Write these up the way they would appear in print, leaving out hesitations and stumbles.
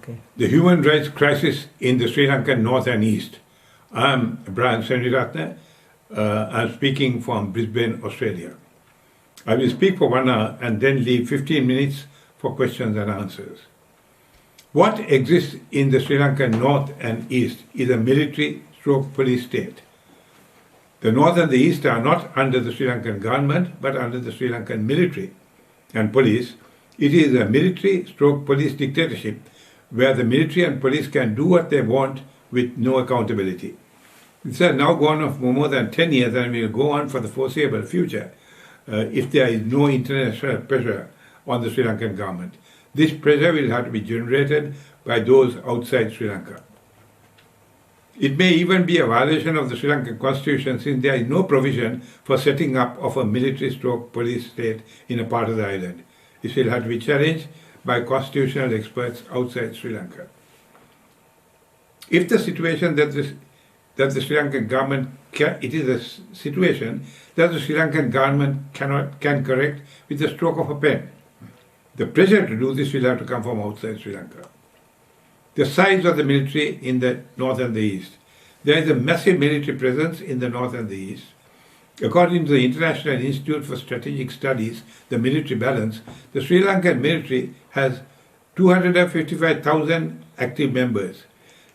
The human rights crisis in the Sri Lankan North and East. I'm Brian Senewiratne. I'm speaking from Brisbane, Australia. I will speak for 1 hour and then leave 15 minutes for questions and answers. What exists in the Sri Lankan North and East is a military/police state. The North and the East are not under the Sri Lankan government but under the Sri Lankan military and police. It is a military/police dictatorship where the military and police can do what they want with no accountability. This has now gone on for more than 10 years and will go on for the foreseeable future if there is no international pressure on the Sri Lankan government. This pressure will have to be generated by those outside Sri Lanka. It may even be a violation of the Sri Lankan constitution since there is no provision for setting up of a military/police state in a part of the island. This will have to be challenged by constitutional experts outside Sri Lanka. If the situation that the Sri Lankan government it is a situation that the Sri Lankan government can correct with the stroke of a pen. The pressure to do this will have to come from outside Sri Lanka. The size of the military in the North and the East. There is a massive military presence in the North and the East. According to the International Institute for Strategic Studies, the military balance, the Sri Lankan military has 255,000 active members.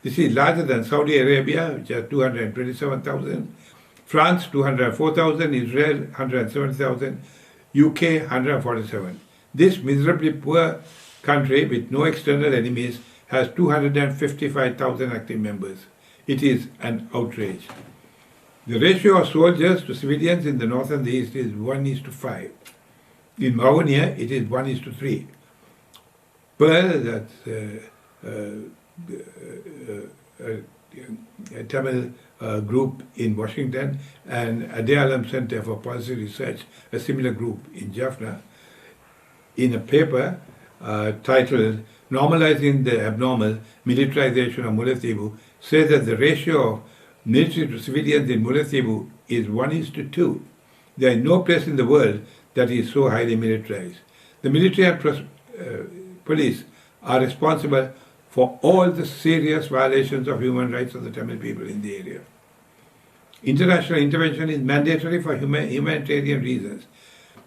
This is larger than Saudi Arabia, which has 227,000, France 204,000, Israel 170,000, UK 147. This miserably poor country with no external enemies has 255,000 active members. It is an outrage. The ratio of soldiers to civilians in the North and the East is 1:5. In Mauritius, it is 1:3. Pearl, that's a Tamil group in Washington, and Adayalam Center for Policy Research, a similar group in Jaffna, in a paper titled Normalizing the Abnormal Militarization of Mullaitivu, says that the ratio of military to civilians in Mullaitivu is 1:2. There is no place in the world that is so highly militarized. The military and police are responsible for all the serious violations of human rights of the Tamil people in the area. International intervention is mandatory for humanitarian reasons.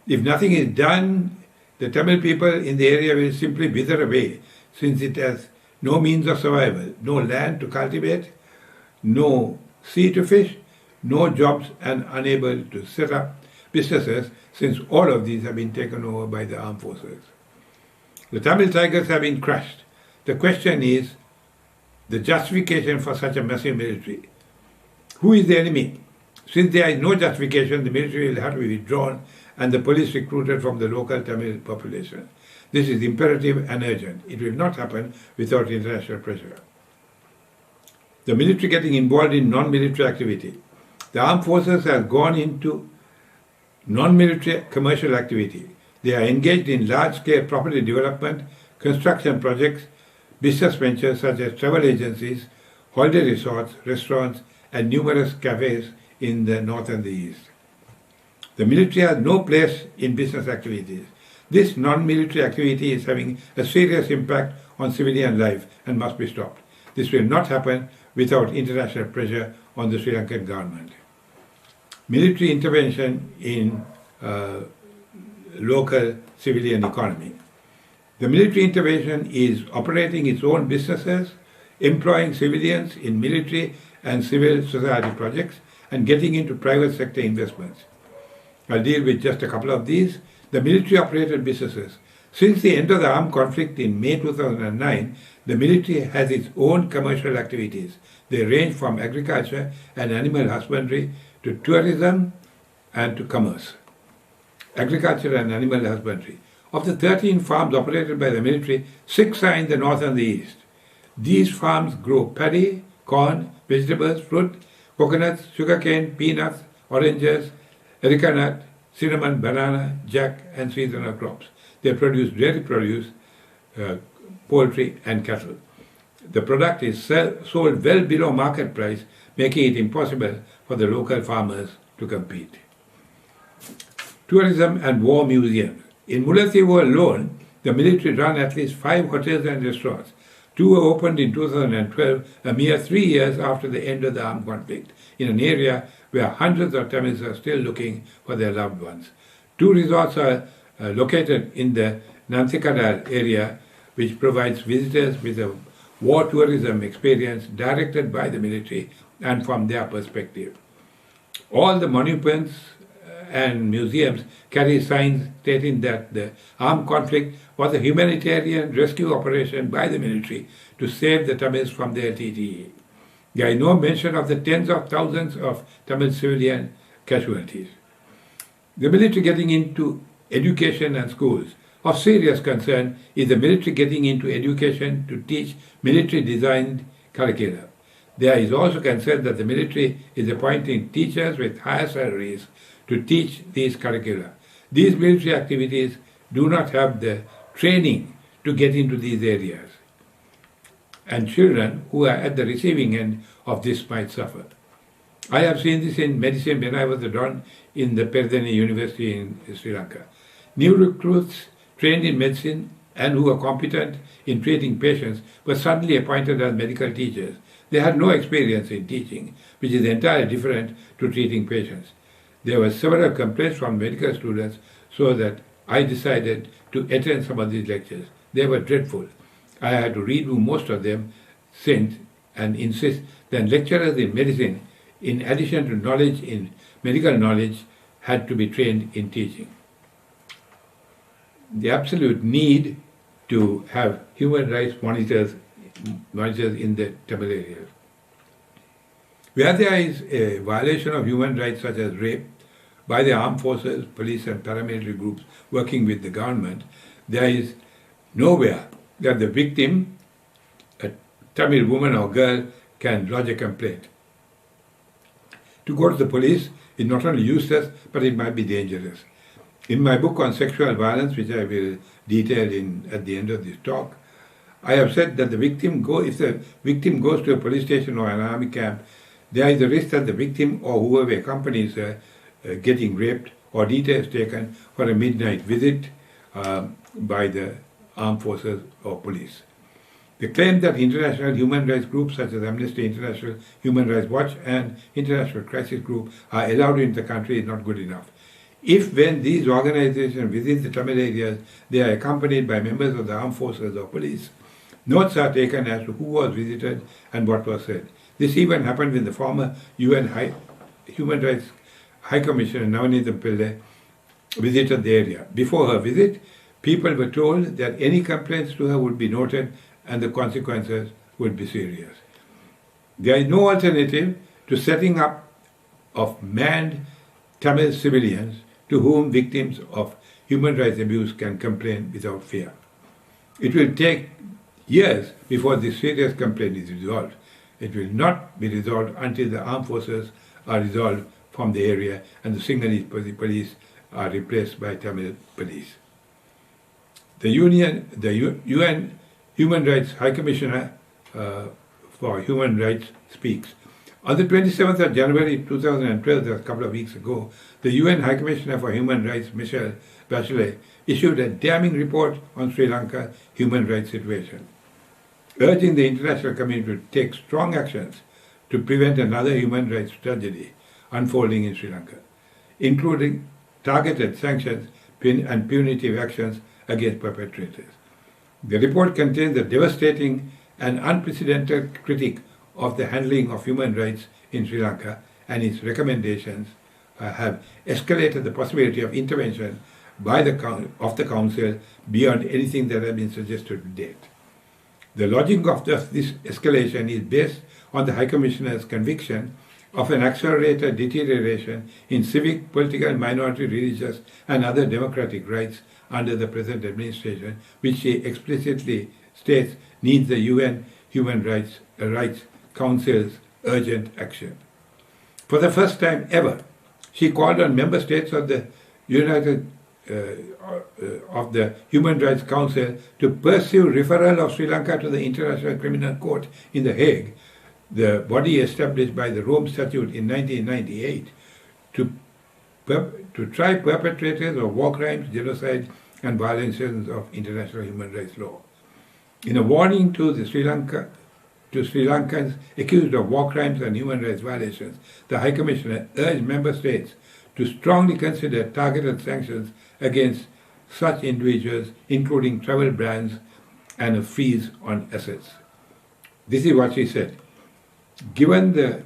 If nothing is done, the Tamil people in the area will simply wither away since it has no means of survival, no land to cultivate, no sea to fish, no jobs, and unable to set up businesses since all of these have been taken over by the armed forces. The Tamil tigers have been crushed. The question is the justification for such a massive military. Who is the enemy? Since there is no justification, the military will have to be withdrawn and the police recruited from the local Tamil population. This is imperative and urgent. It will not happen without international pressure. The military getting involved in non-military activity. The armed forces have gone into non-military commercial activity. They are engaged in large-scale property development, construction projects, business ventures such as travel agencies, holiday resorts, restaurants, and numerous cafes in the North and the East. The military has no place in business activities. This non-military activity is having a serious impact on civilian life and must be stopped. This will not happen without international pressure on the Sri Lankan government. Military intervention in local civilian economy. The military intervention is operating its own businesses, employing civilians in military and civil society projects, and getting into private sector investments. I'll deal with just a couple of these. The military-operated businesses. Since the end of the armed conflict in May 2009, the military has its own commercial activities. They range from agriculture and animal husbandry to tourism and to commerce. Agriculture and animal husbandry. Of the 13 farms operated by the military, 6 are in the North and the East. These farms grow paddy, corn, vegetables, fruit, coconuts, sugarcane, peanuts, oranges, areca nut, cinnamon, banana, jack, and seasonal crops. They produce dairy produce, poultry, and cattle. The product is sold well below market price, making it impossible for the local farmers to compete. Tourism and war museums. In Mullaitivu alone, the military run at least 5 hotels and restaurants. Two were opened in 2012, a mere 3 years after the end of the armed conflict, in an area where hundreds of Tamils are still looking for their loved ones. Two resorts are located in the Nanthikadal area, which provides visitors with a war tourism experience directed by the military and from their perspective. All the monuments and museums carry signs stating that the armed conflict was a humanitarian rescue operation by the military to save the Tamils from the LTTE. There is no mention of the tens of thousands of Tamil civilian casualties. The military getting into education and schools. Of serious concern is the military getting into education to teach military-designed curricula. There is also concern that the military is appointing teachers with higher salaries to teach these curricula. These military activities do not have the training to get into these areas, and children who are at the receiving end of this might suffer. I have seen this in medicine when I was a don in the Perdana University in Sri Lanka. New recruits trained in medicine and who were competent in treating patients were suddenly appointed as medical teachers. They had no experience in teaching, which is entirely different to treating patients. There were several complaints from medical students, so that I decided to attend some of these lectures. They were dreadful. I had to redo most of them, sent and insist that lecturers in medicine, in addition to knowledge in medical knowledge, had to be trained in teaching. The absolute need to have human rights monitors in the Tamil areas. Where there is a violation of human rights such as rape by the armed forces, police and paramilitary groups working with the government, there is nowhere that the victim, a Tamil woman or girl, can lodge a complaint. To go to the police is not only useless, but it might be dangerous. In my book on sexual violence, which I will detail at the end of this talk, I have said that if the victim goes to a police station or an army camp, there is a risk that the victim or whoever accompanies her getting raped or details taken for a midnight visit by the armed forces or police. The claim that international human rights groups such as Amnesty International, Human Rights Watch and International Crisis Group are allowed into the country is not good enough. If when these organizations visit the Tamil areas, they are accompanied by members of the armed forces or police, notes are taken as to who was visited and what was said. This even happened when the former UN Human Rights High Commissioner Navanitha Pillai visited the area. Before her visit, people were told that any complaints to her would be noted and the consequences would be serious. There is no alternative to setting up of manned Tamil civilians to whom victims of human rights abuse can complain without fear. It will take years before this serious complaint is resolved. It will not be resolved until the armed forces are resolved from the area and the Sinhalese police are replaced by Tamil police. The UN Human Rights High Commissioner for Human Rights speaks. On the 27th of January 2012, that's a couple of weeks ago, the UN High Commissioner for Human Rights, Michelle Bachelet, issued a damning report on Sri Lanka's human rights situation, urging the international community to take strong actions to prevent another human rights tragedy unfolding in Sri Lanka, including targeted sanctions and punitive actions against perpetrators. The report contains a devastating and unprecedented critique of the handling of human rights in Sri Lanka, and its recommendations have escalated the possibility of intervention by the Council beyond anything that has been suggested to date. The logic of this escalation is based on the High Commissioner's conviction of an accelerated deterioration in civic, political, minority, religious and other democratic rights under the present administration, which she explicitly states needs the UN Human Rights Council's urgent action. For the first time ever, she called on member states of the Human Rights Council to pursue referral of Sri Lanka to the International Criminal Court in The Hague, the body established by the Rome Statute in 1998, to try perpetrators of war crimes, genocide, and violations of international human rights law. In a warning to Sri Lankans accused of war crimes and human rights violations, the High Commissioner urged member states to strongly consider targeted sanctions against such individuals, including travel bans and a freeze on assets. This is what she said. Given the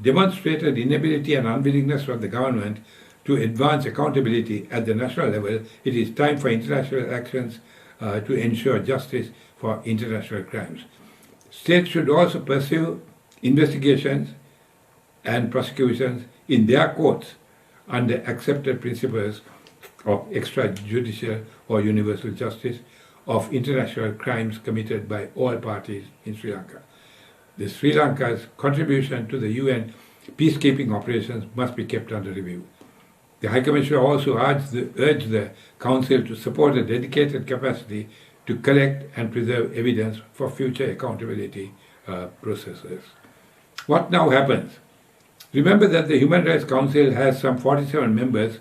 demonstrated inability and unwillingness of the government to advance accountability at the national level, it is time for international actions to ensure justice for international crimes. States should also pursue investigations and prosecutions in their courts under accepted principles of extrajudicial or universal justice of international crimes committed by all parties in Sri Lanka. The Sri Lanka's contribution to the UN peacekeeping operations must be kept under review. The High Commissioner also urged the Council to support a dedicated capacity to collect and preserve evidence for future accountability processes. What now happens? Remember that the Human Rights Council has some 47 members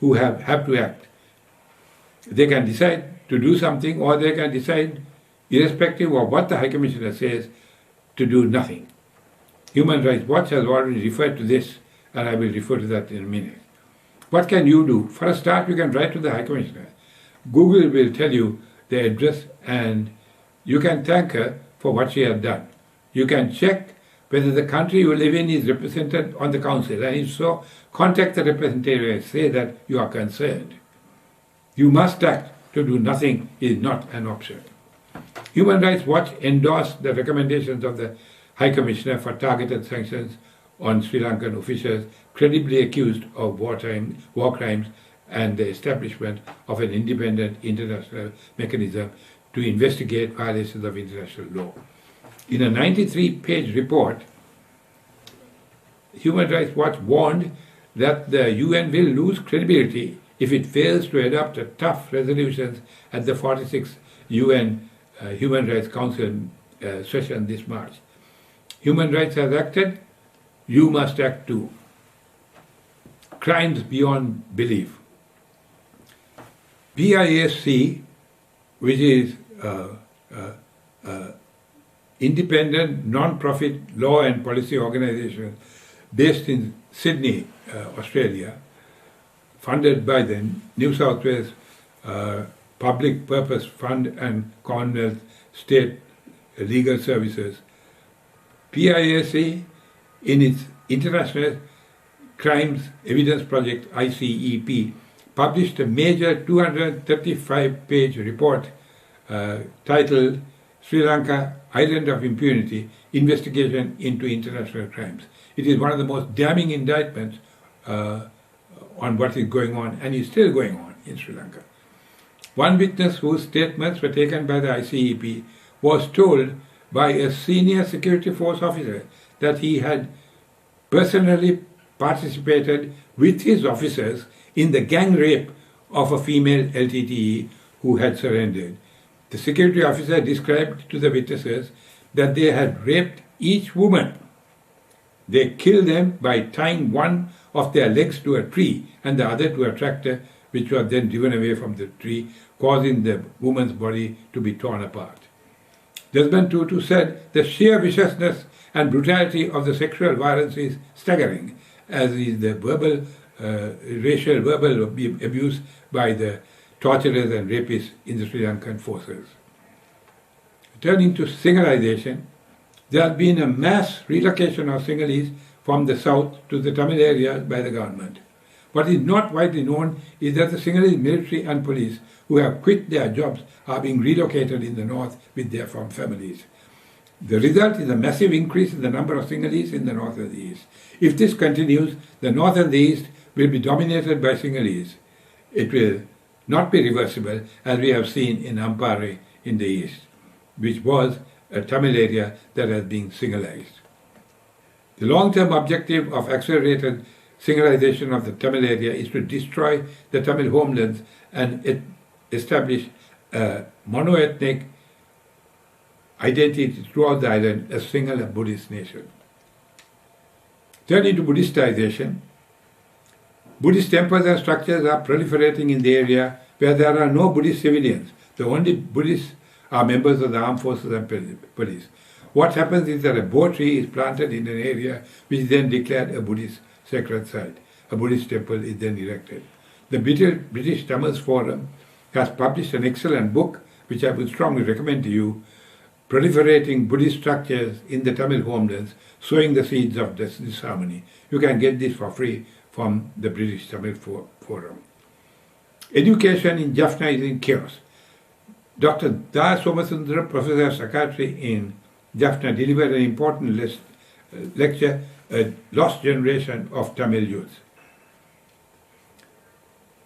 who have to act. They can decide to do something, or they can decide, irrespective of what the High Commissioner says, to do nothing. Human Rights Watch has already referred to this, and I will refer to that in a minute. What can you do? For a start, you can write to the High Commissioner. Google will tell you the address, and you can thank her for what she has done. You can check whether the country you live in is represented on the council, and if so, contact the representative and say that you are concerned. You must act. To do nothing is not an option. Human Rights Watch endorsed the recommendations of the High Commissioner for targeted sanctions on Sri Lankan officials credibly accused of war crimes and the establishment of an independent international mechanism to investigate violations of international law. In a 93-page report, Human Rights Watch warned that the UN will lose credibility if it fails to adopt a tough resolutions at the 46th UN Human Rights Council session this March. Human rights has acted, you must act too. Crimes beyond belief. PISC, which is independent, non-profit law and policy organization based in Sydney, Australia, funded by the New South Wales Public Purpose Fund and Commonwealth State Legal Services. PISC, in its International Crimes Evidence Project, ICEP, published a major 235-page report titled Sri Lanka, Island of Impunity, Investigation into International Crimes. It is one of the most damning indictments on what is going on, and is still going on in Sri Lanka. One witness whose statements were taken by the ICEP was told by a senior security force officer that he had personally participated with his officers in the gang rape of a female LTTE who had surrendered. The security officer described to the witnesses that they had raped each woman. They killed them by tying one of their legs to a tree and the other to a tractor, which was then driven away from the tree, causing the woman's body to be torn apart. Desmond Tutu said, the sheer viciousness and brutality of the sexual violence is staggering, as is the racial verbal abuse by the torturers and rapists in the Sri Lankan forces. Turning to Sinhalization, there has been a mass relocation of Sinhalese from the south to the Tamil areas by the government. What is not widely known is that the Sinhalese military and police who have quit their jobs are being relocated in the north with their families. The result is a massive increase in the number of Sinhalese in the north and the east. If this continues, the north and the east will be dominated by Sinhalese. It will not be reversible, as we have seen in Ampare in the east, which was a Tamil area that has been Sinhalized. The long-term objective of accelerated Sinhalization of the Tamil area is to destroy the Tamil homelands and establish a mono-ethnic identity throughout the island, a single Buddhist nation. Turning to Buddhistization, Buddhist temples and structures are proliferating in the area where there are no Buddhist civilians. The only Buddhists are members of the armed forces and police. What happens is that a Bo tree is planted in an area which is then declared a Buddhist sacred site. A Buddhist temple is then erected. The British Tamils Forum has published an excellent book, which I would strongly recommend to you, Proliferating Buddhist Structures in the Tamil Homelands, Sowing the Seeds of Disharmony. You can get this for free from the British Tamil Forum. Education in Jaffna is in chaos. Dr. Da Somasundara, Professor of Psychiatry in Jaffna, delivered an important lecture, A Lost Generation of Tamil Youth.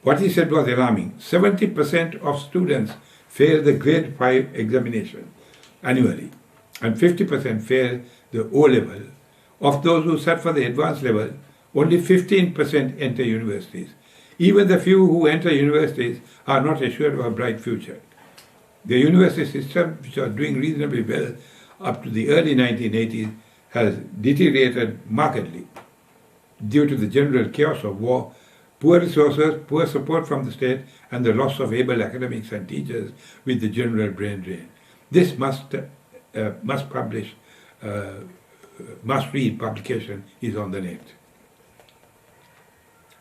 What he said was alarming. 70% of students fail the grade 5 examination annually, and 50% fail the O-level. Of those who sat for the advanced level, only 15% enter universities. Even the few who enter universities are not assured of a bright future. The university system, which was doing reasonably well up to the early 1980s, has deteriorated markedly due to the general chaos of war, poor resources, poor support from the state, and the loss of able academics and teachers with the general brain drain. This must-read publication is on the net.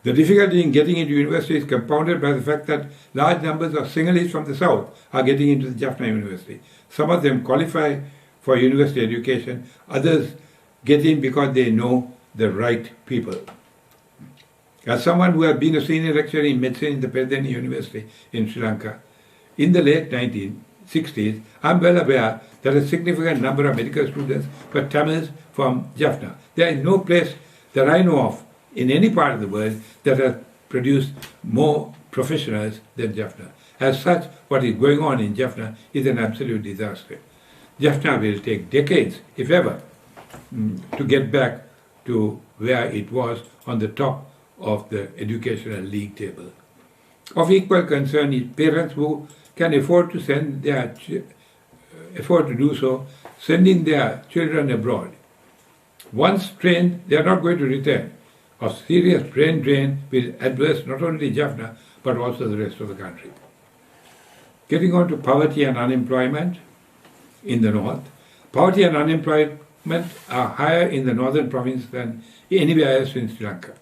The difficulty in getting into university is compounded by the fact that large numbers of Sinhalese from the south are getting into the Jaffna University. Some of them qualify for university education, others get in because they know the right people. As someone who has been a senior lecturer in medicine in the Peradeniya University in Sri Lanka, in the late 1960s, I am well aware that a significant number of medical students were Tamils from Jaffna. There is no place that I know of in any part of the world that has produced more professionals than Jaffna. As such, what is going on in Jaffna is an absolute disaster. Jaffna will take decades, if ever, to get back to where it was on the top of the educational league table. Of equal concern is parents who can afford to send their sending their children abroad. Once trained, they are not going to return. A serious brain drain will adverse not only Jaffna but also the rest of the country. Getting on to poverty and unemployment in the north. Poverty and unemployment are higher in the northern province than anywhere else in Sri Lanka.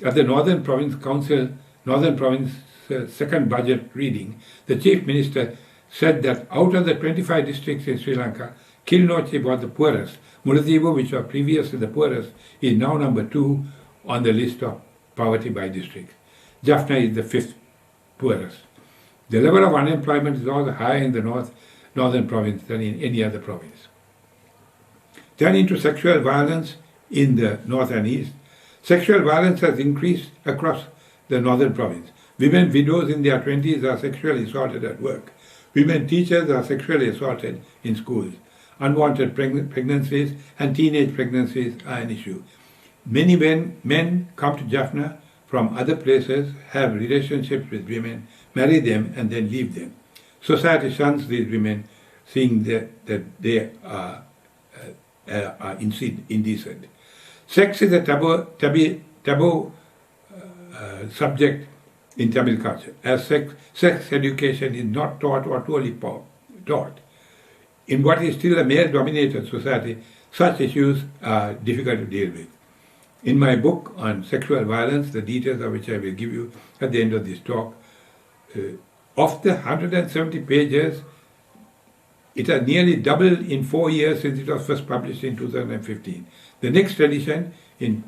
At the Northern Province Council, Northern Province second budget reading, the Chief Minister said that out of the 25 districts in Sri Lanka, Kilinochchi was the poorest. Mullaitivu, which was previously the poorest, is now number 2 on the list of poverty by district. Jaffna is the 5th poorest. The level of unemployment is also higher in the northern province than in any other province. Turning to sexual violence in the north and east, sexual violence has increased across the northern province. Women widows in their 20s are sexually assaulted at work. Women teachers are sexually assaulted in schools. Unwanted pregnancies and teenage pregnancies are an issue. Many men come to Jaffna from other places, have relationships with women, marry them and then leave them. Society shuns these women, seeing that they are indecent. Sex is a taboo subject in Tamil culture, as sex education is not taught or totally taught. In what is still a male-dominated society, such issues are difficult to deal with. In my book on sexual violence, the details of which I will give you at the end of this talk, of the 170 pages, it has nearly doubled in 4 years since it was first published in 2015. The next edition in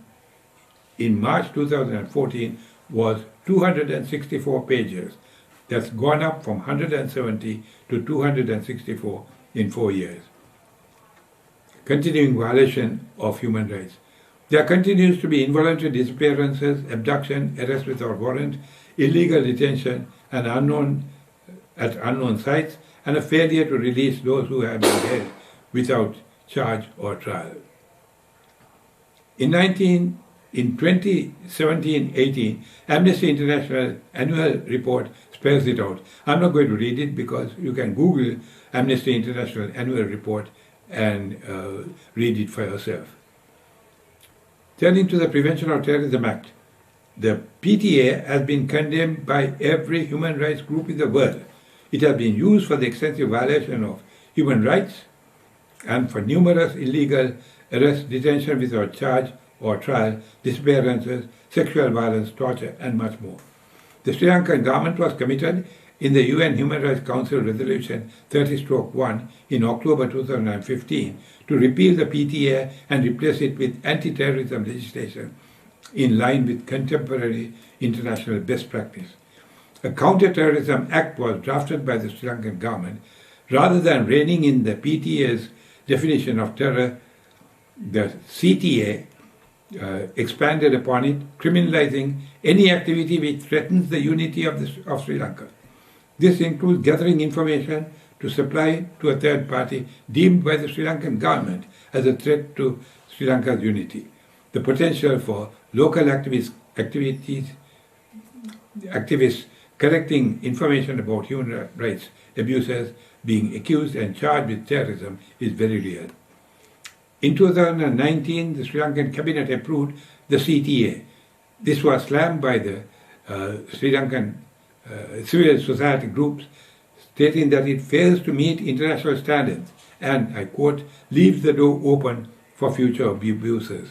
March 2014 was 264 pages. That's gone up from 170 to 264 in 4 years. Continuing violation of human rights. There continues to be involuntary disappearances, abduction, arrest without warrant, illegal detention at unknown sites, and a failure to release those who have been held without charge or trial. In 2017-18, Amnesty International annual report spells it out. I'm not going to read it because you can Google Amnesty International annual report and read it for yourself. Turning to the Prevention of Terrorism Act, the PTA has been condemned by every human rights group in the world. It has been used for the extensive violation of human rights and for numerous illegal arrests, detention without charge or trial, disappearances, sexual violence, torture, and much more. The Sri Lankan government was committed in the UN Human Rights Council Resolution 30/1 in October 2015 to repeal the PTA and replace it with anti-terrorism legislation in line with contemporary international best practice. A counter-terrorism act was drafted by the Sri Lankan government. Rather than reining in the PTA's definition of terror, the CTA expanded upon it, criminalizing any activity which threatens the unity of Sri Lanka. This includes gathering information to supply to a third party deemed by the Sri Lankan government as a threat to Sri Lanka's unity. The potential for local activists collecting information about human rights abuses being accused and charged with terrorism is very real. In 2019, the Sri Lankan cabinet approved the CTA. This was slammed by the Sri Lankan civil society groups, stating that it fails to meet international standards and, I quote, leaves the door open for future abuses.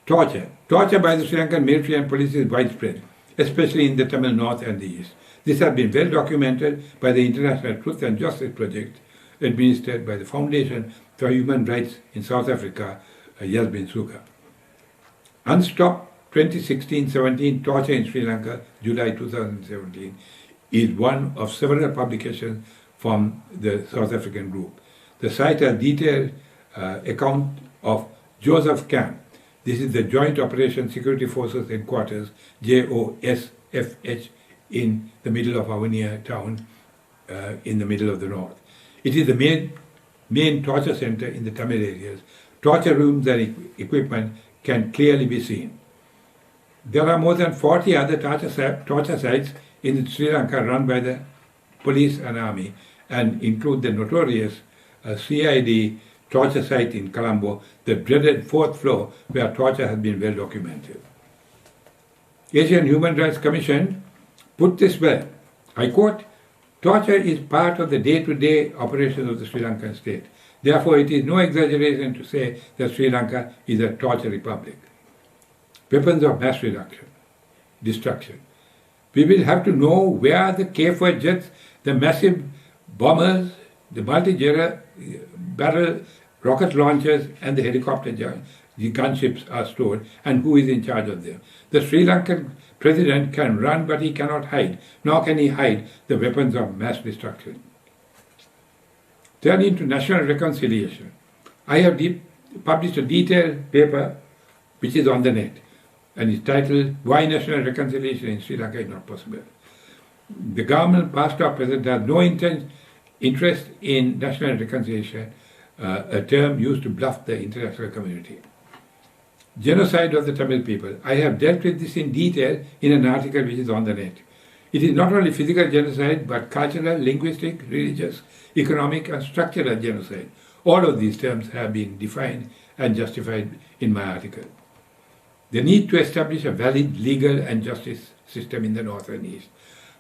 Torture. Torture by the Sri Lankan military and police is widespread, especially in the Tamil North and the East. This has been well documented by the International Truth and Justice Project, administered by the Foundation for Human Rights in South Africa, Yasmin Suka. Unstopped 2016-17 Torture in Sri Lanka, July 2017, is one of several publications from the South African group. The site has detailed account of Joseph Camp. This is the Joint Operation Security Forces Headquarters, JOSFH, in the middle of Avaniya town, in the middle of the north. It is the main torture center in the Tamil areas. Torture rooms and equipment can clearly be seen. There are more than 40 other torture sites in Sri Lanka run by the police and army, and include the notorious CID torture site in Colombo, the dreaded fourth floor where torture has been well documented. Asian Human Rights Commission put this well, I quote, torture is part of the day-to-day operations of the Sri Lankan state. Therefore, it is no exaggeration to say that Sri Lanka is a torture republic. Weapons of mass destruction. We will have to know where the K-4 jets, the massive bombers, the multi-barrel rocket launchers and the helicopter the gunships are stored, and who is in charge of them. The Sri Lankan president can run, but he cannot hide, nor can he hide the weapons of mass destruction. Turning to national reconciliation, I have published a detailed paper which is on the net, and is titled, Why National Reconciliation in Sri Lanka is Not Possible. The government, past or present, has no interest in national reconciliation, a term used to bluff the international community. Genocide of the Tamil people. I have dealt with this in detail in an article which is on the net. It is not only physical genocide, but cultural, linguistic, religious, economic, and structural genocide. All of these terms have been defined and justified in my article. The need to establish a valid legal and justice system in the North and East.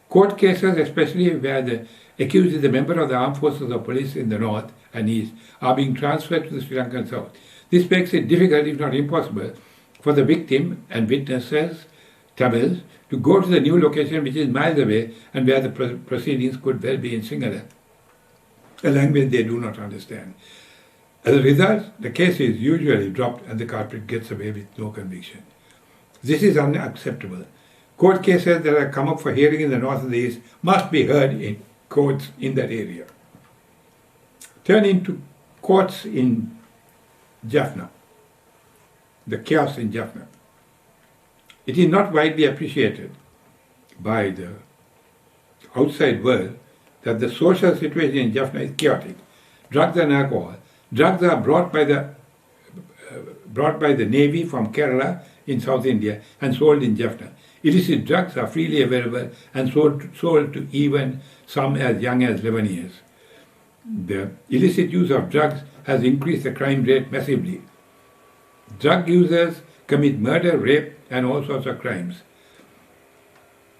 Court cases, especially where the accused is a member of the armed forces or police in the North and East, are being transferred to the Sri Lankan South. This makes it difficult, if not impossible, for the victim and witnesses, Tamils, to go to the new location which is miles away and where the proceedings could well be in Sinhala, a language they do not understand. As a result, the case is usually dropped and the culprit gets away with no conviction. This is unacceptable. Court cases that have come up for hearing in the North and the East must be heard in courts in that area. Turning to courts in Jaffna, the chaos in Jaffna. It is not widely appreciated by the outside world that the social situation in Jaffna is chaotic. Drugs and alcohol. Drugs are brought by the Navy from Kerala in South India and sold in Jaffna. Illicit drugs are freely available and sold to even some as young as 11 years. The illicit use of drugs has increased the crime rate massively. Drug users commit murder, rape, and all sorts of crimes.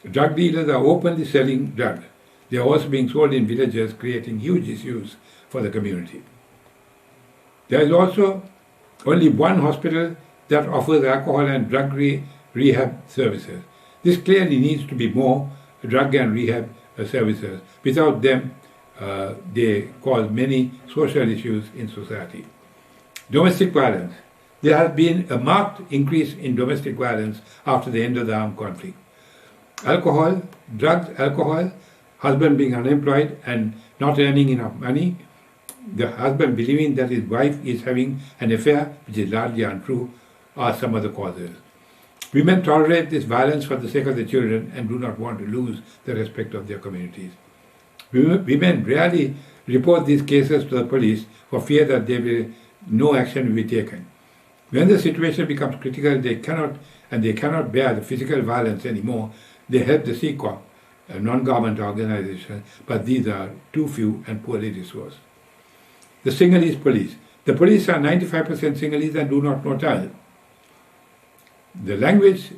Drug dealers are openly selling drugs. They are also being sold in villages, creating huge issues for the community. There is also only one hospital that offers alcohol and drug rehab services. This clearly needs to be more drug and rehab services. Without them, they cause many social issues in society. Domestic violence. There has been a marked increase in domestic violence after the end of the armed conflict. Alcohol, husband being unemployed and not earning enough money, the husband believing that his wife is having an affair, which is largely untrue, are some of the causes. Women tolerate this violence for the sake of the children and do not want to lose the respect of their communities. Women rarely report these cases to the police for fear that no action will be taken. When the situation becomes critical, they cannot bear the physical violence anymore. They help the CCOP, a non-government organization, but these are too few and poorly resourced. The Sinhalese police. The police are 95% Sinhalese and do not know Tamil. The language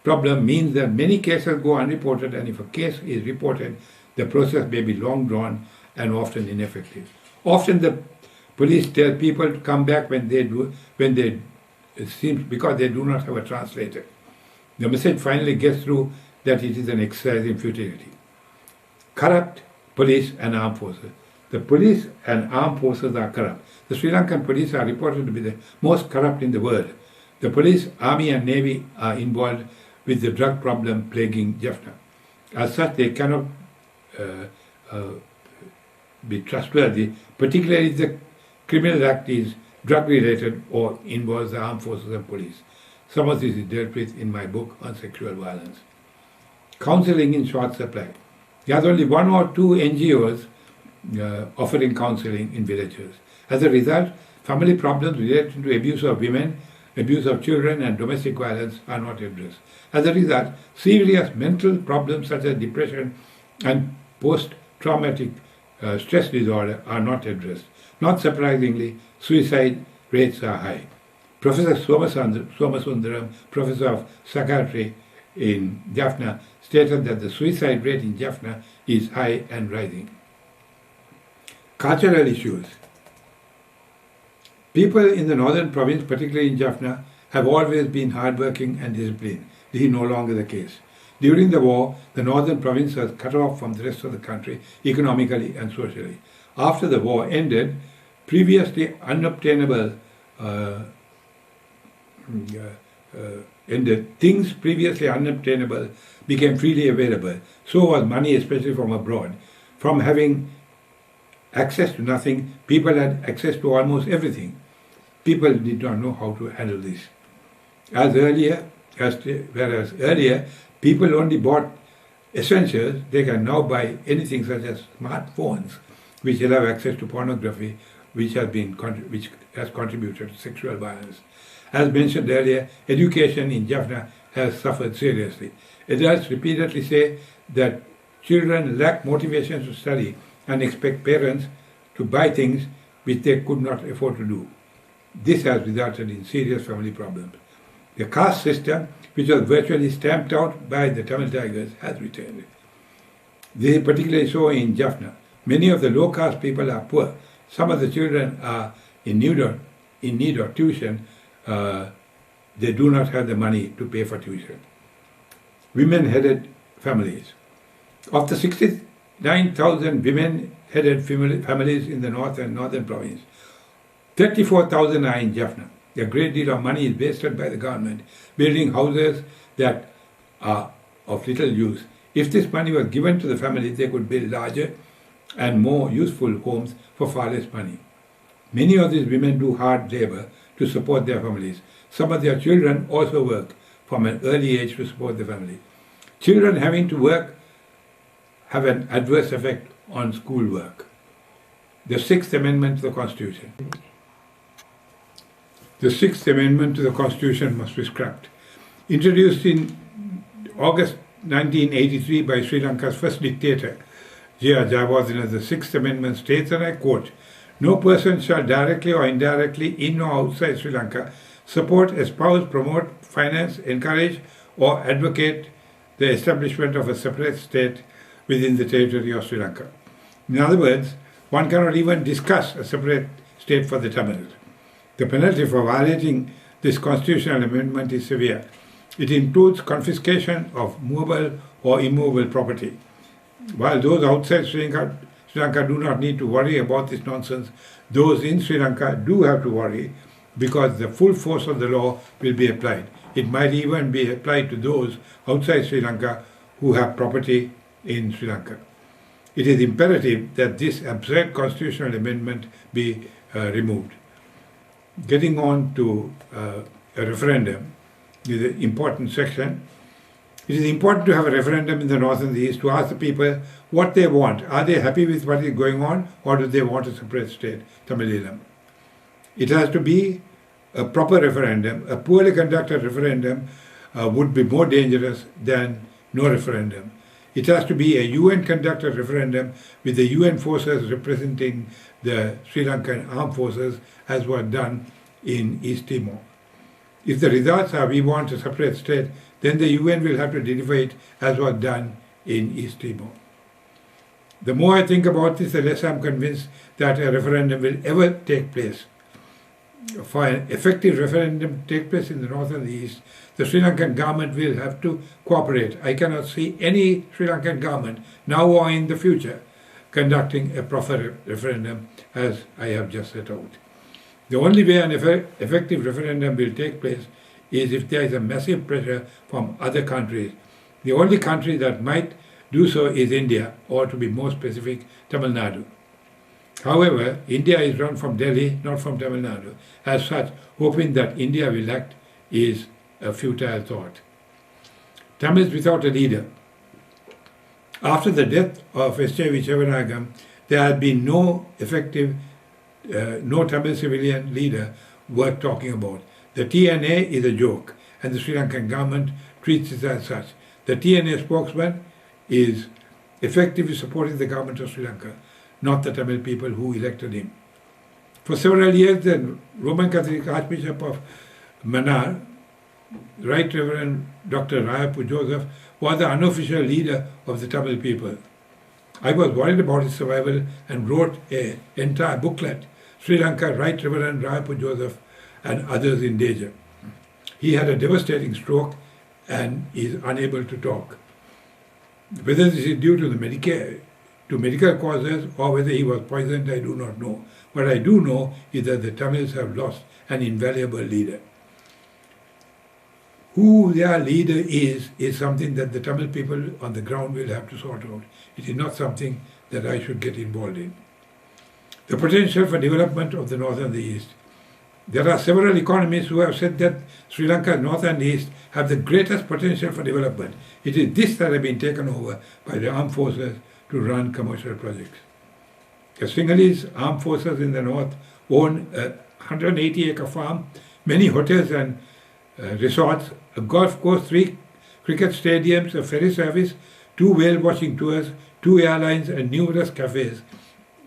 problem means that many cases go unreported, and if a case is reported, the process may be long drawn and often ineffective. Often the police tell people to come back it seems because they do not have a translator. The message finally gets through that it is an exercise in futility. Corrupt police and armed forces. The police and armed forces are corrupt. The Sri Lankan police are reported to be the most corrupt in the world. The police, army and navy are involved with the drug problem plaguing Jaffna. As such, they cannot be trustworthy, particularly if the criminal act is drug-related or involves the armed forces and police. Some of this is dealt with in my book on sexual violence. Counseling in short supply. There are only one or two NGOs offering counseling in villages. As a result, family problems related to abuse of women, abuse of children and domestic violence are not addressed. As a result, serious mental problems such as depression and post-traumatic stress disorder are not addressed. Not surprisingly, suicide rates are high. Professor Somasundaram, professor of psychiatry in Jaffna, stated that the suicide rate in Jaffna is high and rising. Cultural issues. People in the northern province, particularly in Jaffna, have always been hardworking and disciplined. This is no longer the case. During the war, the northern province was cut off from the rest of the country economically and socially. After the war ended, previously unobtainable things previously unobtainable became freely available. So was money, especially from abroad. From having access to nothing, people had access to almost everything. People did not know how to handle this. Whereas earlier, people only bought essentials, they can now buy anything such as smartphones, which allow access to pornography, which has contributed to sexual violence. As mentioned earlier, education in Jaffna has suffered seriously. Adults repeatedly say that children lack motivation to study and expect parents to buy things which they could not afford to do. This has resulted in serious family problems. The caste system, which was virtually stamped out by the Tamil Tigers, has returned. This is particularly so in Jaffna. Many of the low caste people are poor. Some of the children are in need of tuition. They do not have the money to pay for tuition. Women-headed families. Of the 69,000 women-headed families in the north and northern province, 34,000 are in Jaffna. A great deal of money is wasted by the government building houses that are of little use. If this money was given to the families, they could build larger and more useful homes for far less money. Many of these women do hard labor to support their families. Some of their children also work from an early age to support the family. Children having to work have an adverse effect on schoolwork. The Sixth Amendment to the Constitution. The Sixth Amendment to the Constitution must be scrapped. Introduced in August 1983 by Sri Lanka's first dictator, J.R. Jayawardena, the Sixth Amendment states, and I quote, "No person shall directly or indirectly in or outside Sri Lanka support, espouse, promote, finance, encourage or advocate the establishment of a separate state within the territory of Sri Lanka. In other words, one cannot even discuss a separate state for the Tamils. The penalty for violating this constitutional amendment is severe. It includes confiscation of movable or immovable property. While those outside Sri Lanka do not need to worry about this nonsense, those in Sri Lanka do have to worry because the full force of the law will be applied. It might even be applied to those outside Sri Lanka who have property in Sri Lanka. It is imperative that this absurd constitutional amendment be removed. Getting on to a referendum is an important section. It is important to have a referendum in the north and the east to ask the people what they want. Are they happy with what is going on, or do they want a separate state, Tamil Eelam? It has to be a proper referendum. A poorly conducted referendum would be more dangerous than no referendum. It has to be a UN-conducted referendum with the UN forces representing the Sri Lankan armed forces, as was done in East Timor. If the results are we want a separate state, then the UN will have to deliver it as was done in East Timor. The more I think about this, the less I'm convinced that a referendum will ever take place. For an effective referendum to take place in the north and the east, the Sri Lankan government will have to cooperate. I cannot see any Sri Lankan government, now or in the future, conducting a proper referendum as I have just set out. The only way an effective referendum will take place is if there is a massive pressure from other countries. The only country that might do so is India, or to be more specific, Tamil Nadu. However, India is run from Delhi, not from Tamil Nadu. As such, hoping that India will act is a futile thought. Tamils without a leader. After the death of S.J.V. Sivanagam, there has been no effective, no Tamil civilian leader worth talking about. The TNA is a joke, and the Sri Lankan government treats it as such. The TNA spokesman is effectively supporting the government of Sri Lanka, not the Tamil people who elected him. For several years, the Roman Catholic Archbishop of Mannar, Right Reverend Dr. Rayapu Joseph, was the unofficial leader of the Tamil people. I was worried about his survival and wrote an entire booklet, Sri Lanka, Right Reverend Rayapu Joseph and Others in Danger. He had a devastating stroke and is unable to talk. Whether this is due to medical causes or whether he was poisoned, I do not know. What I do know is that the Tamils have lost an invaluable leader. Who their leader is something that the Tamil people on the ground will have to sort out. It is not something that I should get involved in. The potential for development of the north and the east. There are several economists who have said that Sri Lanka's north and east have the greatest potential for development. It is this that has been taken over by the armed forces to run commercial projects. The Sinhalese armed forces in the north own a 180-acre farm, many hotels and resorts, a golf course, 3 cricket stadiums, a ferry service, 2 whale watching tours, 2 airlines and numerous cafes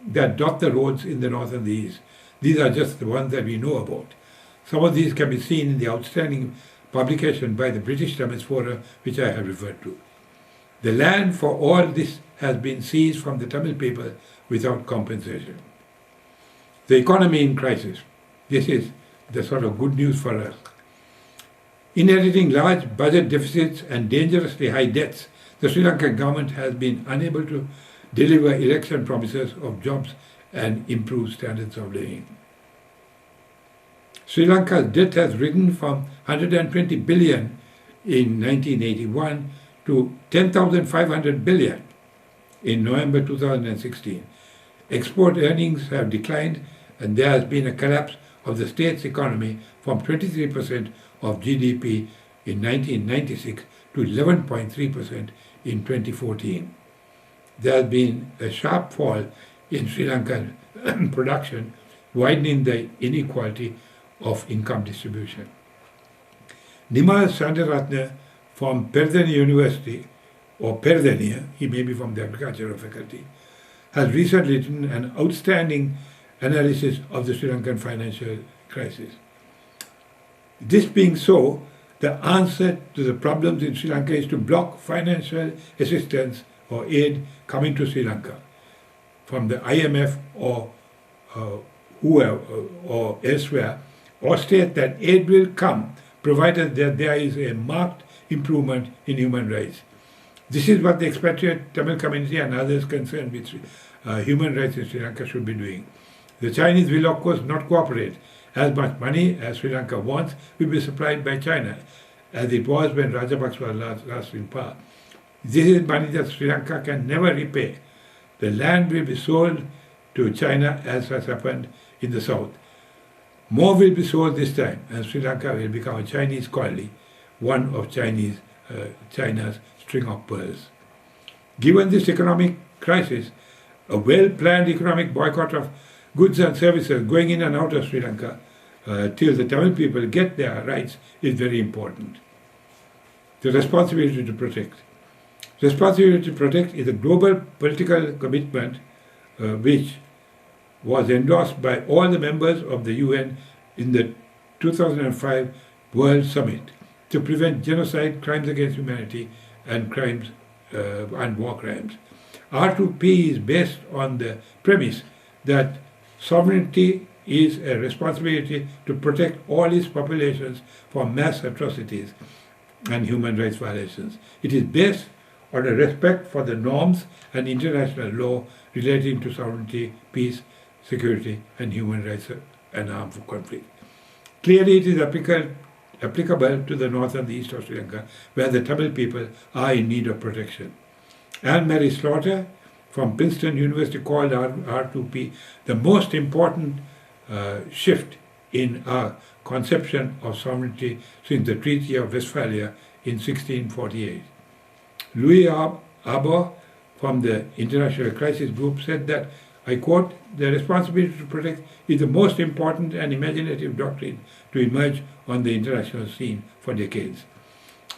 that dot the roads in the north and the east. These are just the ones that we know about. Some of these can be seen in the outstanding publication by the British Tamil Forum, which I have referred to. The land for all this has been seized from the Tamil people without compensation. The economy in crisis. This is the sort of good news for us. Inheriting large budget deficits and dangerously high debts, the Sri Lankan government has been unable to deliver election promises of jobs and improve standards of living. Sri Lanka's debt has risen from 120 billion in 1981 to 10,500 billion in November 2016. Export earnings have declined and there has been a collapse of the state's economy from 23% of GDP in 1996 to 11.3% in 2014. There has been a sharp fall in Sri Lankan production, widening the inequality of income distribution. Nimal Senewiratne from Perdana University, or Perdania, he may be from the agricultural faculty, has recently written an outstanding analysis of the Sri Lankan financial crisis. This being so, the answer to the problems in Sri Lanka is to block financial assistance or aid coming to Sri Lanka from the IMF or whoever or elsewhere, or state that aid will come provided that there is a marked improvement in human rights. This is what the expatriate Tamil community and others concerned with human rights in Sri Lanka should be doing. The Chinese will of course not cooperate. As much money as Sri Lanka wants will be supplied by China, as it was when Rajapaksa was last in power. This is money that Sri Lanka can never repay. The land will be sold to China, as has happened in the south. More will be sold this time, and Sri Lanka will become a Chinese colony, one of China's string of pearls. Given this economic crisis, a well-planned economic boycott of goods and services going in and out of Sri Lanka till the Tamil people get their rights is very important. The responsibility to protect. Responsibility to protect is a global political commitment which was endorsed by all the members of the UN in the 2005 World Summit to prevent genocide, crimes against humanity, and crimes and war crimes. R2P is based on the premise that sovereignty is a responsibility to protect all its populations from mass atrocities and human rights violations. It is based on a respect for the norms and international law relating to sovereignty, peace, security, and human rights and armed conflict. Clearly, it is applicable to the north and the east of Sri Lanka, where the Tamil people are in need of protection. Anne-Marie Slaughter from Princeton University called R2P the most important shift in our conception of sovereignty since the Treaty of Westphalia in 1648. Louis Arbor from the International Crisis Group said that, I quote, "The responsibility to protect is the most important and imaginative doctrine to emerge on the international scene for decades."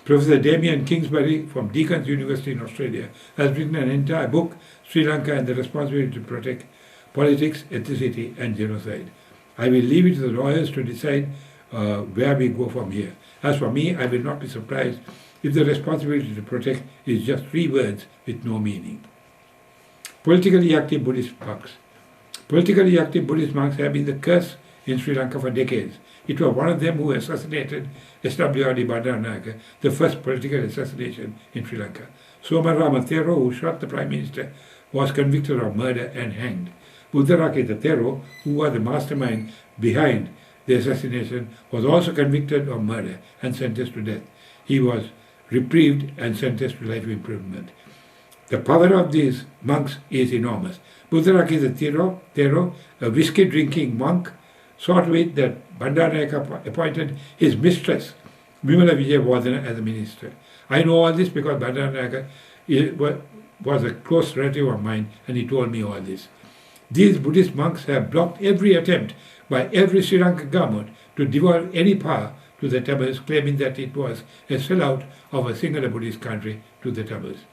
Professor Damien Kingsbury from Deacon's University in Australia has written an entire book, Sri Lanka and the Responsibility to Protect, Politics, Ethnicity and Genocide. I will leave it to the lawyers to decide where we go from here. As for me, I will not be surprised if the responsibility to protect is just 3 words with no meaning. Politically active Buddhist monks. Politically active Buddhist monks have been the curse in Sri Lanka for decades. It was one of them who assassinated SWRD Bandaranaike, the first political assassination in Sri Lanka. Somarama Thero, who shot the Prime Minister, was convicted of murder and hanged. Buddharakita Thero, who was the mastermind behind the assassination, was also convicted of murder and sentenced to death. He was reprieved and sentenced to life imprisonment. The power of these monks is enormous. Buddharakita Thero, a whiskey-drinking monk, saw to it that Bandaranaike appointed his mistress, Vimala Vijayawardena, as a minister. I know all this because Bandaranaike was a close relative of mine, and he told me all this. These Buddhist monks have blocked every attempt by every Sri Lankan government to devolve any power to the Tamils, claiming that it was a sellout of a singular Buddhist country to the Tamils.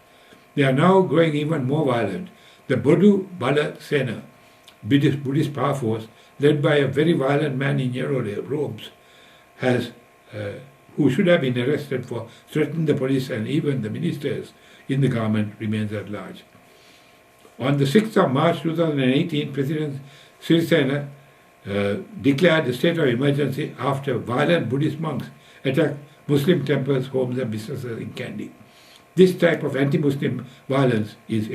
They are now growing even more violent. The Bodu Bala Sena, Buddhist power force, led by a very violent man in yellow robes, who should have been arrested for threatening the police and even the ministers in the government, remains at large. On the 6th of March 2018, President Sirisena declared the state of emergency after violent Buddhist monks attacked Muslim temples, homes and businesses in Kandy. This type of anti-Muslim violence is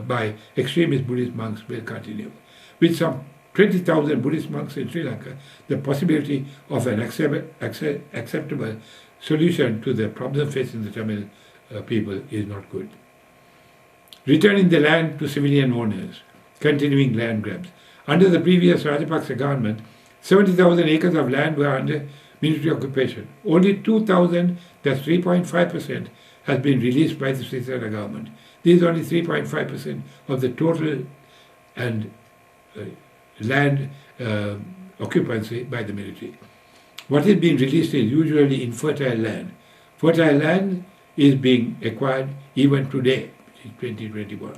by extremist Buddhist monks will continue. With some 20,000 Buddhist monks in Sri Lanka, the possibility of an acceptable solution to the problem facing the Tamil people is not good. Returning the land to civilian owners, continuing land grabs. Under the previous Rajapaksa government, 70,000 acres of land were under military occupation. Only 2,000, that's 3.5%, has been released by the Sri Lanka government. This is only 3.5% of the total and land occupancy by the military. What is being released is usually infertile land. Fertile land is being acquired even today, which is 2021.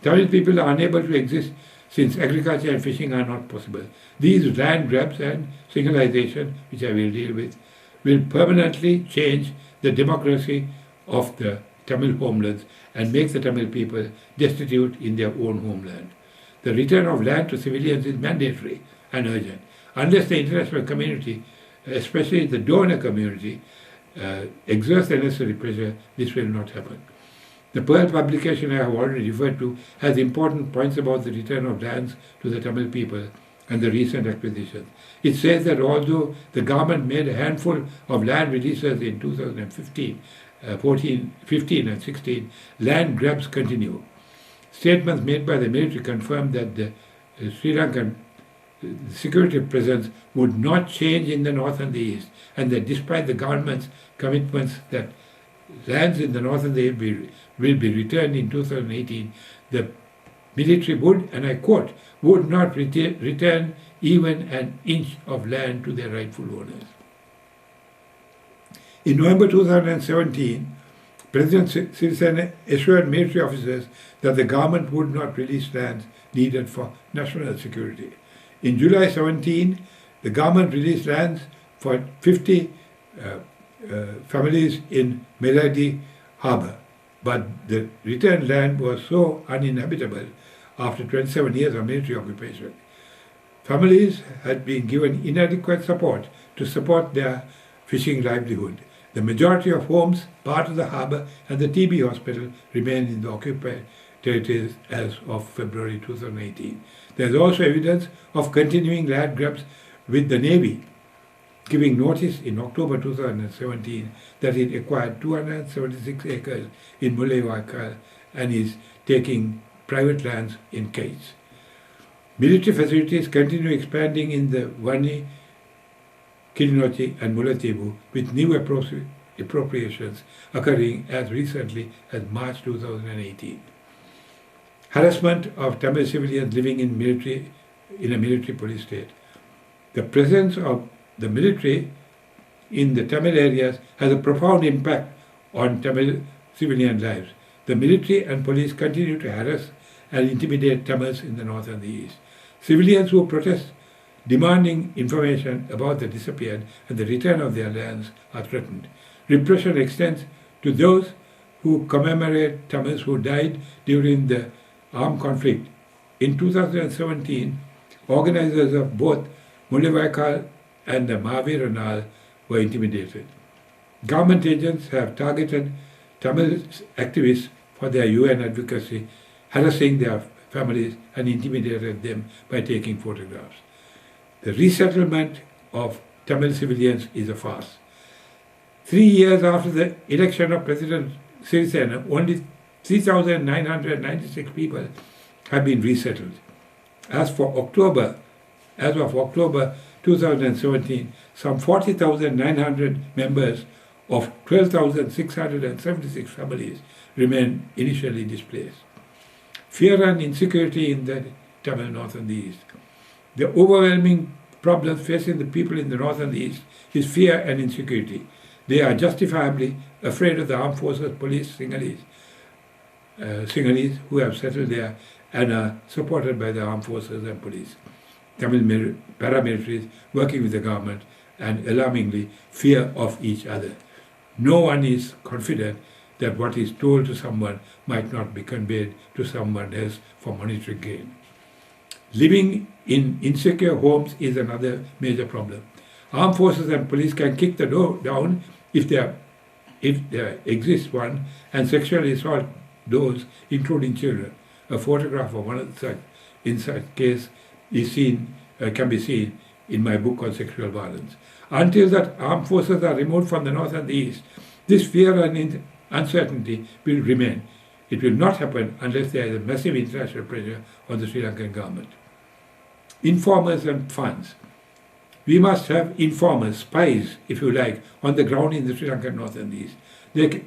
Tamil people are unable to exist since agriculture and fishing are not possible. These land grabs and singularization, which I will deal with, will permanently change the democracy of the Tamil homelands and make the Tamil people destitute in their own homeland. The return of land to civilians is mandatory and urgent. Unless the international community, especially the donor community, exerts the necessary pressure, this will not happen. The Pearl publication I have already referred to has important points about the return of lands to the Tamil people and the recent acquisitions. It says that although the government made a handful of land releases in 2015, 15 and 16, land grabs continue. Statements made by the military confirmed that the Sri Lankan security presence would not change in the north and the east, and that despite the government's commitments that lands in the north and the east will be returned in 2018, the military would, and I quote, would not return even an inch of land to their rightful owners. In November 2017, President Sirisena assured military officers that the government would not release lands needed for national security. In July 17, the government released lands for 50 families in Meladi Harbour, but the returned land was so uninhabitable after 27 years of military occupation. Families had been given inadequate support to support their fishing livelihood. The majority of homes, part of the harbour and the TB hospital remain in the occupied territories as of February 2018. There is also evidence of continuing land grabs, with the Navy giving notice in October 2017 that it acquired 276 acres in Mullaivaikkal and is taking private lands in Cairns. Military facilities continue expanding in the Vani, Kilinochchi and Mullaitivu, with new appropriations occurring as recently as March 2018. Harassment of Tamil civilians living in a military police state. The presence of the military in the Tamil areas has a profound impact on Tamil civilian lives. The military and police continue to harass and intimidate Tamils in the north and the east. Civilians who protest demanding information about the disappeared and the return of their lands are threatened. Repression extends to those who commemorate Tamils who died during the armed conflict. In 2017, organizers of both Mullaivaikkal and the Maveeranal were intimidated. Government agents have targeted Tamil activists for their UN advocacy, harassing their families and intimidated them by taking photographs. The resettlement of Tamil civilians is a farce. 3 years after the election of President Sirisena, only 3,996 people have been resettled. As of October 2017, some 40,900 members of 12,676 families remain initially displaced. Fear and insecurity in the Tamil north and the east. The overwhelming problems facing the people in the north and the east is fear and insecurity. They are justifiably afraid of the armed forces, police, Sinhalese who have settled there and are supported by the armed forces and police. Tamil paramilitaries working with the government and alarmingly fear of each other. No one is confident that what is told to someone might not be conveyed to someone else for monetary gain. Living in insecure homes is another major problem. Armed forces and police can kick the door down if there exists one, and sexually assault those, including children. A photograph of one of such case can be seen in my book on sexual violence. Until that armed forces are removed from the north and the east, this fear and uncertainty will remain. It will not happen unless there is a massive international pressure on the Sri Lankan government. Informers and funds. We must have informers, spies, if you like, on the ground in the Sri Lankan north and east.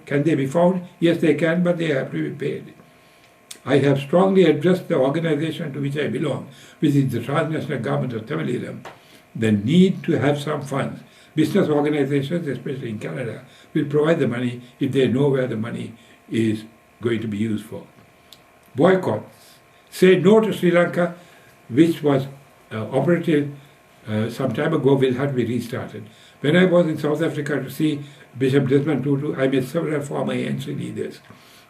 Can they be found? Yes, they can, but they have to be paid. I have strongly addressed the organization to which I belong, which is the Transnational Government of Tamil, the need to have some funds. Business organizations, especially in Canada, will provide the money if they know where the money is going to be used for. Boycotts. Say no to Sri Lanka, which was operative some time ago will have to be restarted. When I was in South Africa to see Bishop Desmond Tutu, I met several former ANC leaders.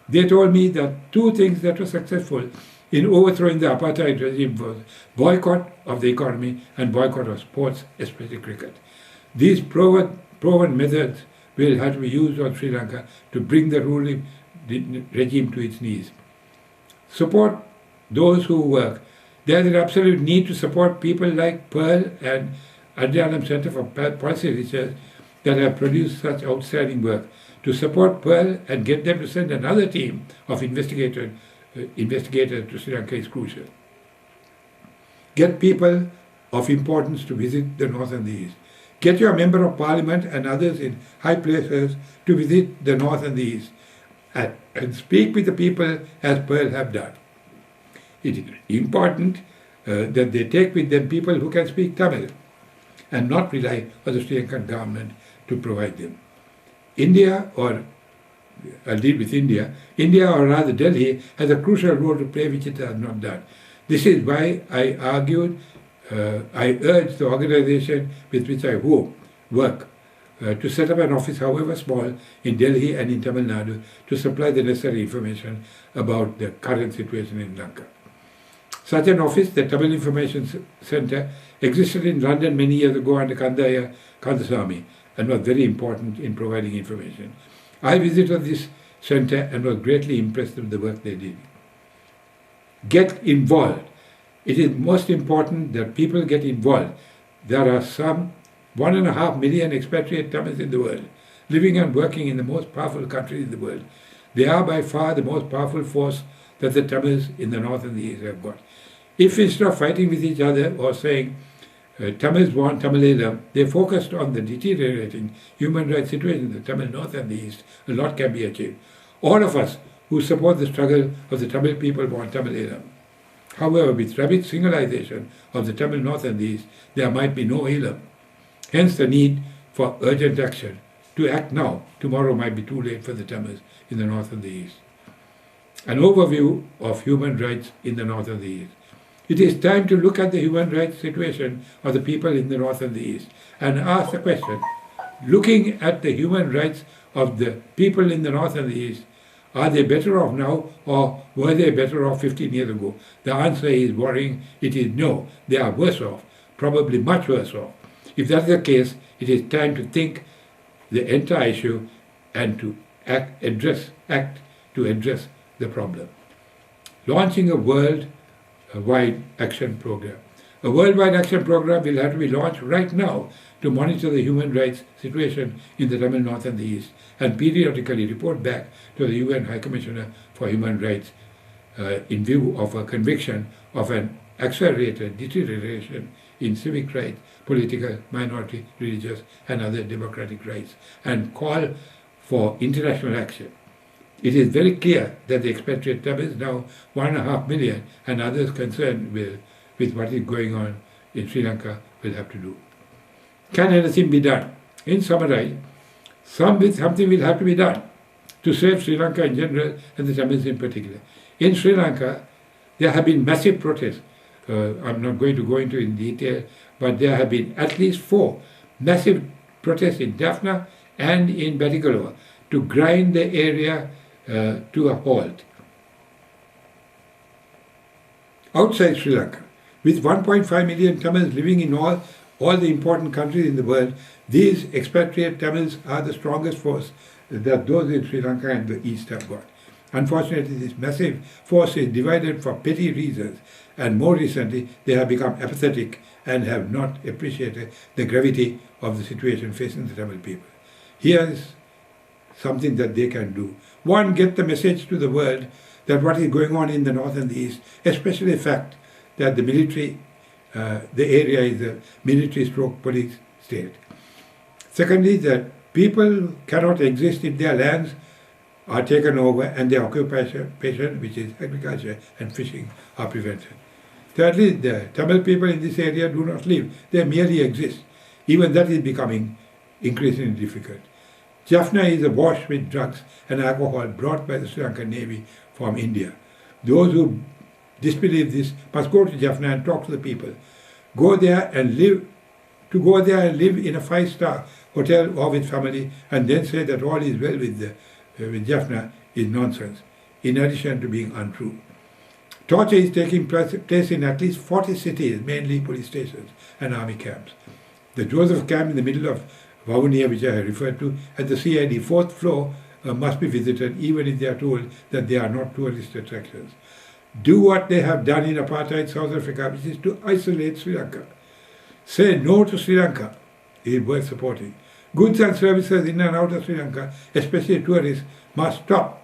They told me that two things that were successful in overthrowing the apartheid regime was boycott of the economy and boycott of sports, especially cricket. These proven methods will have to be used on Sri Lanka to bring the ruling regime to its knees. Support those who work. There is an absolute need to support people like Pearl and Adyalam Center for Policy Research that have produced such outstanding work. To support Pearl and get them to send another team of investigators to Sri Lanka is crucial. Get people of importance to visit the North and the East. Get your Member of Parliament and others in high places to visit the North and the East and speak with the people as Pearl have done. It is important that they take with them people who can speak Tamil and not rely on the Sri Lankan government to provide them. India, or I'll deal with India or rather Delhi, has a crucial role to play which it has not done. This is why I argued, I urged the organization with which I work to set up an office, however small, in Delhi and in Tamil Nadu to supply the necessary information about the current situation in Lanka. Such an office, the Tamil Information Centre, existed in London many years ago under Kandasamy and was very important in providing information. I visited this centre and was greatly impressed with the work they did. Get involved. It is most important that people get involved. There are some 1.5 million expatriate Tamils in the world, living and working in the most powerful countries in the world. They are by far the most powerful force that the Tamils in the North and the East have got. If instead of fighting with each other or saying Tamils want Tamilism, they focused on the deteriorating human rights situation in the Tamil North and the East, a lot can be achieved. All of us who support the struggle of the Tamil people want Tamilism. However, with rapid singleization of the Tamil North and the East, there might be no Elam. Hence the need for urgent action. To act now, tomorrow might be too late for the Tamils in the North and the East. An overview of human rights in the North and the East. It is time to look at the human rights situation of the people in the North and the East and ask the question, looking at the human rights of the people in the North and the East, are they better off now or were they better off 15 years ago? The answer is worrying. It is no, they are worse off, probably much worse off. If that is the case, it is time to think the entire issue and to act to address the problem. Launching a worldwide action program. A worldwide action program will have to be launched right now to monitor the human rights situation in the Tamil North and the East and periodically report back to the UN High Commissioner for Human Rights in view of a conviction of an accelerated deterioration in civic rights, political, minority, religious and other democratic rights and call for international action. It is very clear that the expatriate Tamils, now 1.5 million, and others concerned with what is going on in Sri Lanka will have to do. Can anything be done? In summary, something will have to be done to save Sri Lanka in general and the Tamils in particular. In Sri Lanka, there have been massive protests. I'm not going to go into in detail, but there have been at least 4 massive protests in Jaffna and in Batticaloa to grind the area to a halt. Outside Sri Lanka, with 1.5 million Tamils living in all the important countries in the world, these expatriate Tamils are the strongest force that those in Sri Lanka and the East have got. Unfortunately, this massive force is divided for petty reasons, and more recently they have become apathetic and have not appreciated the gravity of the situation facing the Tamil people. Here is something that they can do. One, get the message to the world that what is going on in the North and the East, especially the fact that the military, the area is a military/police state. Secondly, that people cannot exist if their lands are taken over and their occupation, which is agriculture and fishing, are prevented. Thirdly, the Tamil people in this area do not live, they merely exist. Even that is becoming increasingly difficult. Jaffna is awash with drugs and alcohol brought by the Sri Lankan Navy from India. Those who disbelieve this must go to Jaffna and talk to the people. Go there and live to go there and live in a 5-star hotel or with family and then say that all is well with Jaffna is nonsense, in addition to being untrue. Torture is taking place in at least 40 cities, mainly police stations and army camps. The Joseph camp in the middle of Vavuniya, which I referred to, at the CID 4th floor, must be visited even if they are told that they are not tourist attractions. Do what they have done in apartheid South Africa, which is to isolate Sri Lanka. Say no to Sri Lanka. It is worth supporting. Goods and services in and out of Sri Lanka, especially tourists, must stop.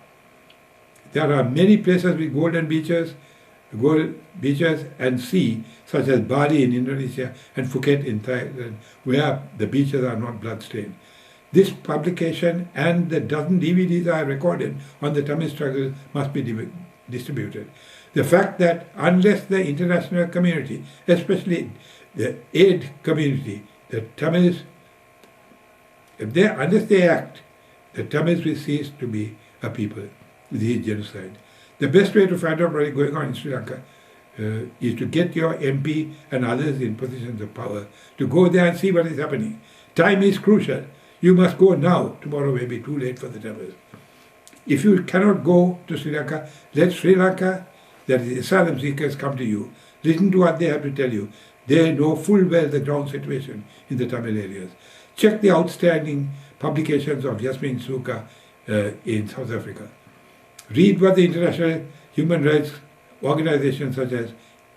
There are many places with golden beaches and sea, such as Bali in Indonesia and Phuket in Thailand, where the beaches are not blood-stained. This publication and the dozen DVDs I have recorded on the Tamil struggle must be distributed. The fact that unless the international community, especially the aid community, the Tamils, unless they act, the Tamils will cease to be a people. This is genocide. The best way to find out what is going on in Sri Lanka is to get your MP and others in positions of power to go there and see what is happening. Time is crucial. You must go now. Tomorrow may be too late for the Tamils. If you cannot go to Sri Lanka, let Sri Lanka, that is asylum seekers, come to you. Listen to what they have to tell you. They know full well the ground situation in the Tamil areas. Check the outstanding publications of Yasmin Suka in South Africa. Read what the international human rights organizations such as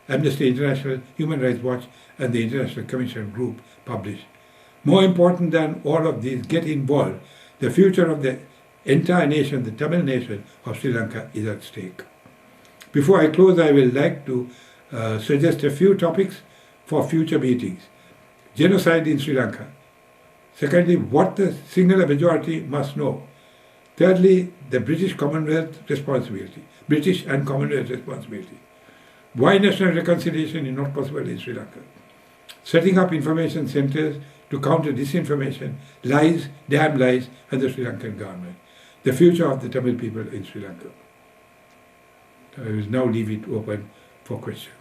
Amnesty International, Human Rights Watch and the International Commission Group publish. More important than all of these, get involved. The future of the entire nation, the Tamil nation of Sri Lanka, is at stake. Before I close, I will like to suggest a few topics for future meetings. Genocide in Sri Lanka. Secondly, what the singular majority must know. Thirdly, the British Commonwealth responsibility. British and Commonwealth responsibility. Why national reconciliation is not possible in Sri Lanka. Setting up information centers to counter disinformation, lies, damn lies, and the Sri Lankan government. The future of the Tamil people in Sri Lanka. I will now leave it open for questions.